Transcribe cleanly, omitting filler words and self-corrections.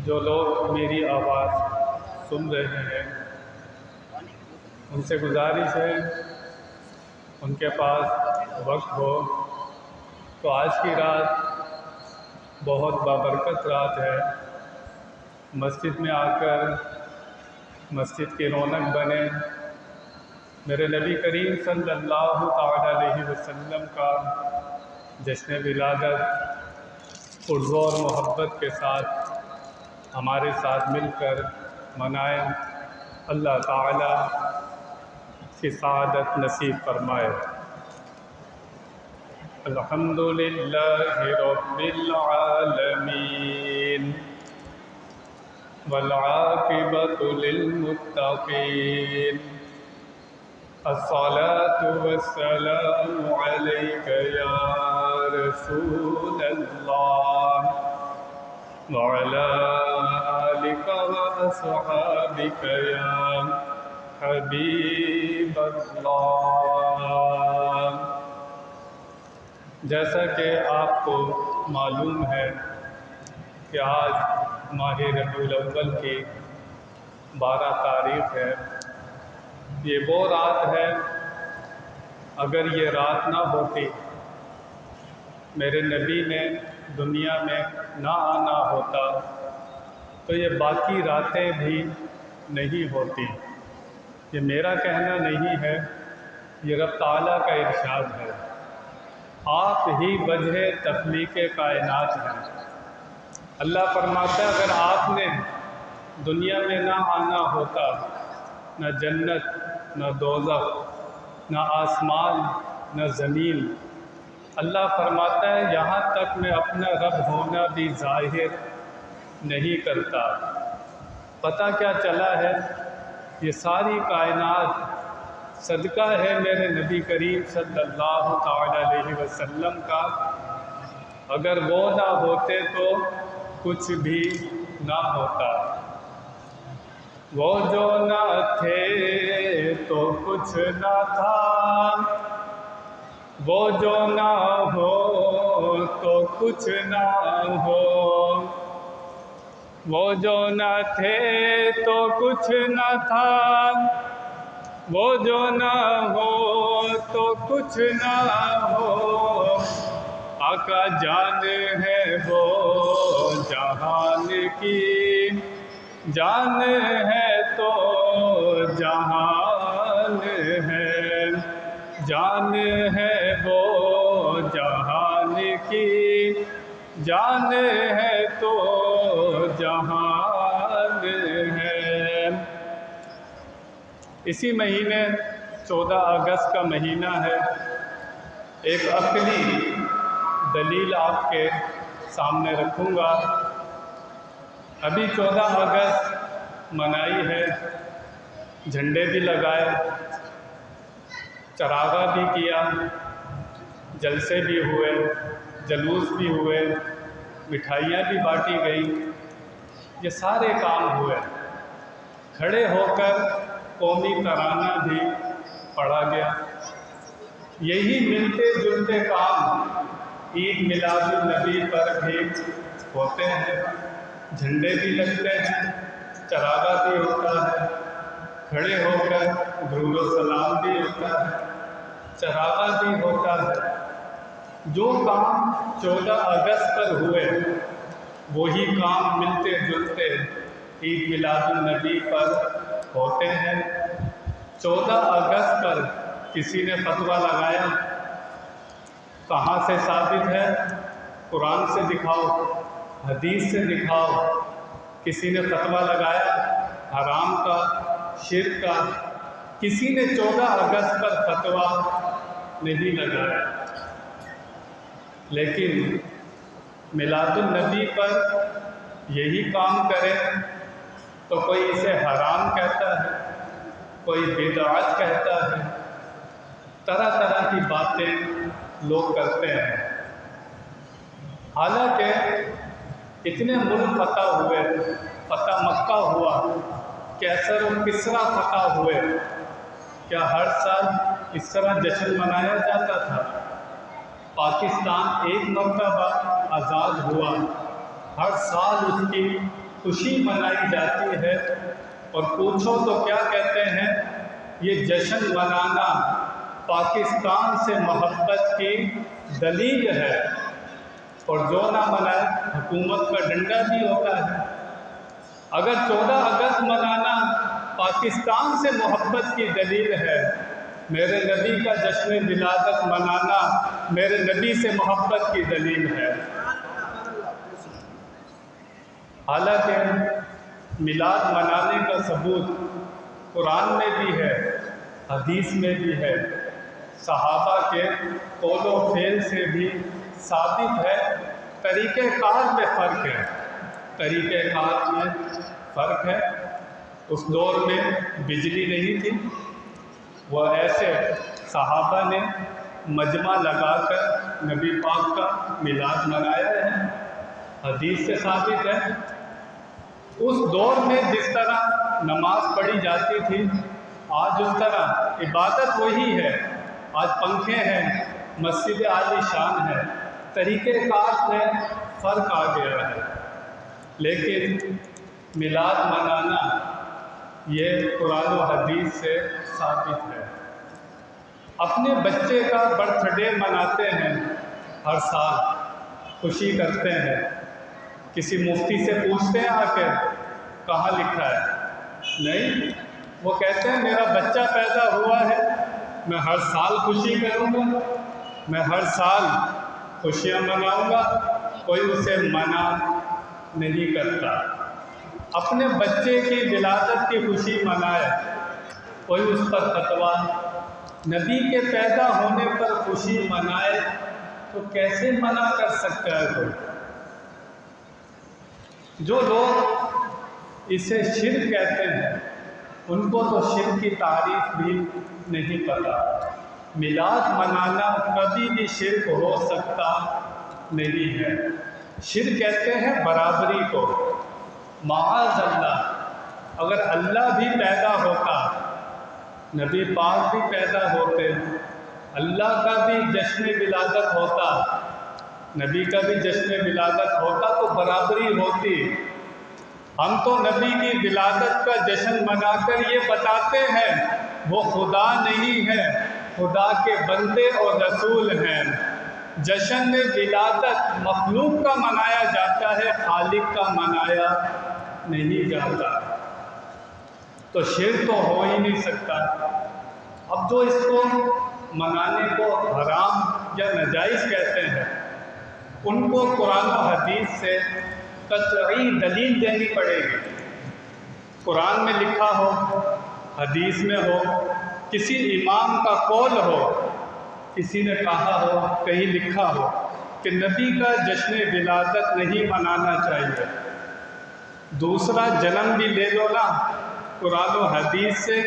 جو لوگ میری آواز سن رہے ہیں ان سے گزارش ہے ان کے پاس وقت ہو تو آج کی رات بہت بابرکت رات ہے، مسجد میں آ کر مسجد کی رونق بنے، میرے نبی کریم صلی اللہ تعالیٰ علیہ وسلم کا جشن ولادت اردو اور محبت کے ساتھ ہمارے ساتھ مل کر منائیں، اللہ تعالیٰ کی سعادت نصیب فرمائے۔ الحمدللہ رب العالمین والعاقبۃ للمتقین، الصلاة والسلام علیک یا رسول اللہ وعلی آلک واصحابک یا حبیب اللہ۔ جیسا کہ آپ کو معلوم ہے کہ آج ماہ ربیع الاول کی 12 تاریخ ہے، یہ وہ رات ہے، اگر یہ رات نہ ہوتی، میرے نبی نے دنیا میں نہ آنا ہوتا تو یہ باقی راتیں بھی نہیں ہوتی۔ یہ میرا کہنا نہیں ہے، یہ رب تعالیٰ کا ارشاد ہے۔ آپ ہی وجہ تخلیق کائنات ہیں۔ اللہ فرماتا ہے اگر آپ نے دنیا میں نہ آنا ہوتا، نہ جنت، نہ دوزخ، نہ آسمان، نہ زمین، اللہ فرماتا ہے یہاں تک میں اپنا رب ہونا بھی ظاہر نہیں کرتا۔ پتہ کیا چلا ہے؟ یہ ساری کائنات صدقہ ہے میرے نبی کریم صلی اللہ تعالیٰ علیہ وسلم کا، اگر وہ نہ ہوتے تو کچھ بھی نہ ہوتا۔ وہ جو نہ تھے تو کچھ نہ تھا، وہ جو نہ ہو تو کچھ نہ ہو، وہ جو نہ تھے تو کچھ نہ تھا، وہ جو نہ ہو تو کچھ نہ ہو، آقا جان ہے وہ جہان کی، جان ہے تو جہان ہے، جان ہے وہ جہان کی، جان ہے تو جہان ہے۔ اسی مہینے 14 اگست کا مہینہ ہے، ایک عقلی دلیل آپ کے سامنے رکھوں گا۔ ابھی 14 اگست منائی ہے، جھنڈے بھی لگائے، چراغاں بھی کیا، جلسے بھی ہوئے، جلوس بھی ہوئے، مٹھائیاں بھی بانٹی گئیں، یہ سارے کام ہوئے۔ کھڑے ہو کر قومی ترانہ بھی پڑھا گیا۔ یہی ملتے جلتے کام عید میلاد النبی پر بھی ہوتے ہیں، جھنڈے بھی لگتے ہیں، چراغاں بھی ہوتا ہے، کھڑے ہو کر درود و سلام بھی ہوتا ہے، چراغاں بھی ہوتا ہے۔ جو کام 14 اگست پر ہوئے وہی کام ملتے جلتے عید میلاد النبی پر ہوتے ہیں۔ 14 اگست پر کسی نے فتویٰ لگایا، کہاں سے ثابت ہے؟ قرآن سے دکھاؤ، حدیث سے دکھاؤ۔ کسی نے فتویٰ لگایا حرام کا، شرک کا، کسی نے 14 اگست پر فتویٰ نہیں لگایا۔ لیکن میلاد النبی پر یہی کام کرے تو کوئی اسے حرام کہتا ہے، کوئی بدعت کہتا ہے، طرح طرح کی باتیں لوگ کرتے ہیں۔ حالانکہ اتنے ملک فتح ہوئے، فتح مکہ ہوا، کیسر و کسریٰ فتح ہوئے، کیا ہر سال اس طرح جشن منایا جاتا تھا؟ پاکستان ایک مرتبہ آزاد ہوا، ہر سال اس کی خوشی منائی جاتی ہے، اور پوچھو تو کیا کہتے ہیں، یہ جشن منانا پاکستان سے محبت کی دلیل ہے، اور جو نہ منائے حکومت کا ڈنڈا بھی ہوتا ہے۔ اگر 14 اگست منانا پاکستان سے محبت کی دلیل ہے، میرے نبی کا جشن ولادت منانا میرے نبی سے محبت کی دلیل ہے۔ حالانکہ میلاد منانے کا ثبوت قرآن میں بھی ہے، حدیث میں بھی ہے، صحابہ کے قول و فعل سے بھی ثابت ہے۔ طریقہ کار میں فرق ہے، طریقہ کار میں فرق ہے۔ اس دور میں بجلی نہیں تھی، وہ ایسے صحابہ نے مجمع لگا کر نبی پاک کا میلاد منایا ہے، حدیث سے ثابت ہے۔ اس دور میں جس طرح نماز پڑھی جاتی تھی، آج اس طرح عبادت وہی ہے۔ آج پنکھے ہیں، مسجد عالی شان ہے، طریقہ کار میں فرق آ گیا ہے، لیکن میلاد منانا یہ قرآن و حدیث سے ثابت ہے۔ اپنے بچے کا برتھ ڈے مناتے ہیں، ہر سال خوشی کرتے ہیں، کسی مفتی سے پوچھتے ہیں آ کے کہاں لکھا ہے؟ نہیں، وہ کہتے ہیں میرا بچہ پیدا ہوا ہے، میں ہر سال خوشی کروں گا، میں ہر سال خوشیاں مناؤں گا، کوئی اسے منع نہیں کرتا۔ اپنے بچے کی ولادت کی خوشی منائے، کوئی اس پر فتویٰ، نبی کے پیدا ہونے پر خوشی منائے تو کیسے منع کر سکتا ہے کوئی؟ جو لوگ اسے شرک کہتے ہیں ان کو تو شرک کی تعریف بھی نہیں پتہ۔ میلاد منانا کبھی بھی شرک ہو سکتا نہیں ہے۔ شرک کہتے ہیں برابری کو۔ معاذ اللہ، اگر اللہ بھی پیدا ہوتا، نبی پاک بھی پیدا ہوتے، اللہ کا بھی جشن ولادت ہوتا، نبی کا بھی جشن ولادت ہوتا تو برابری ہوتی۔ ہم تو نبی کی ولادت کا جشن منا کر یہ بتاتے ہیں وہ خدا نہیں ہے، خدا کے بندے اور رسول ہیں۔ جشن ولادت مخلوق کا منایا جاتا ہے، خالق کا منایا نہیں جاتا، تو شرک تو ہو ہی نہیں سکتا۔ اب جو اس کو منانے کو حرام یا ناجائز کہتے ہیں، ان کو قرآن و حدیث سے قطعی دلیل دینی پڑے گی۔ قرآن میں لکھا ہو، حدیث میں ہو، کسی امام کا قول ہو، کسی نے کہا ہو، کہیں لکھا ہو کہ نبی کا جشن ولادت نہیں منانا چاہیے۔ دوسرا جنم بھی لے لو نا، قرآن و حدیث سے